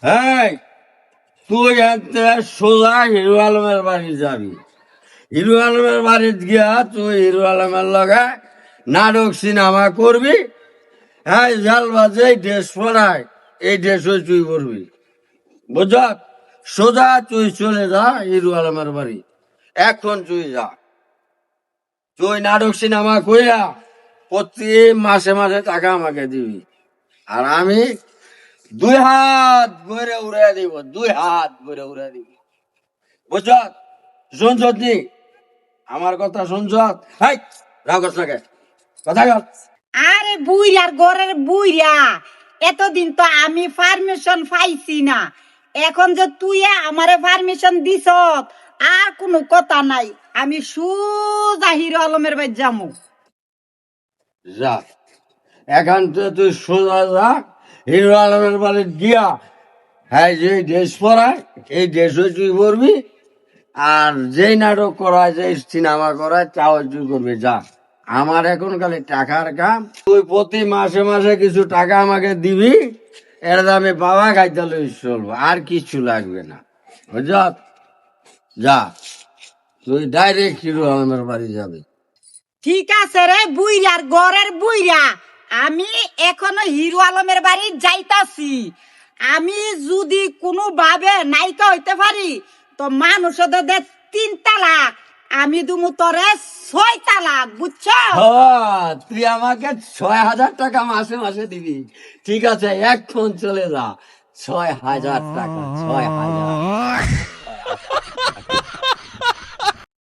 হ্যাঁ, তুই এতে সোজা হিরো আলমের বাড়ি যাবি। হিরো আলমের বাড়িতে গিয়া তুই হিরো আলমের লগে নাটক সিনেমা করবি। হ্যাঁ, জালবাজ এই ড্রেস পরায় এই ড্রেসও তুই করবি, বুঝ? সোজা তুই চলে যা হিরো আলমের বাড়ি, এখন তুই যা। তুই নাটক সিনেমা কইরা প্রতি মাসে মাসে টাকা আমাকে দিবি, আর আমি 2 হাত ভরে উড়ে দিব, 2 হাত ভরে উড়ে দিব, বুঝছ? শুনছত নি আমার কথা? শুনছত? হাই, রাগস লাগে কথা কর। আরে বুইরার ঘরের বুইরা, এতদিন তো আমি পারমিশন পাইছি না, এখন যে তুই আমারে পারমিশন দিছ আর কোনো কথা নাই, আমি সুজা হিরো আলমের বাড়ি যামু। যা, এখান থেকে তুই সোজা যা হিরো আলমের বাড়ি গিয়া, হ্যাঁ, যে ড্রেস পরায় এই ড্রেসও তুই করবি, আর যেই নাটক করায় যে সিনেমা করায় তাও তুই করবি। যা, আমার এখন খালি টাকার কাম। তুই প্রতি মাসে মাসে কিছু টাকা আমাকে দিবি, এর দামে বাবা খাইতে লই চলবো, আর কিছু লাগবে না, বুঝছ? যা, তুই ডাইরেক্ট হিরো আলমের বাড়ি যাবি। ঠিক আছে রে বুইরার ঘরের বুইরা, আমি এখনো হিরো আলমের বাড়ি যাইতাছি। আমি যদি কোনো ভাবে নায়িকা হইতে পারি তো মানুষ দে 3 তালাক, আমি দুমু তোরে 6 তালাক, বুঝছ? তুই আমাকে 6,000 টাকা মাসে মাসে দিবি? ঠিক আছে, এখন চলে যা। 6,000 টাকা, 6,000।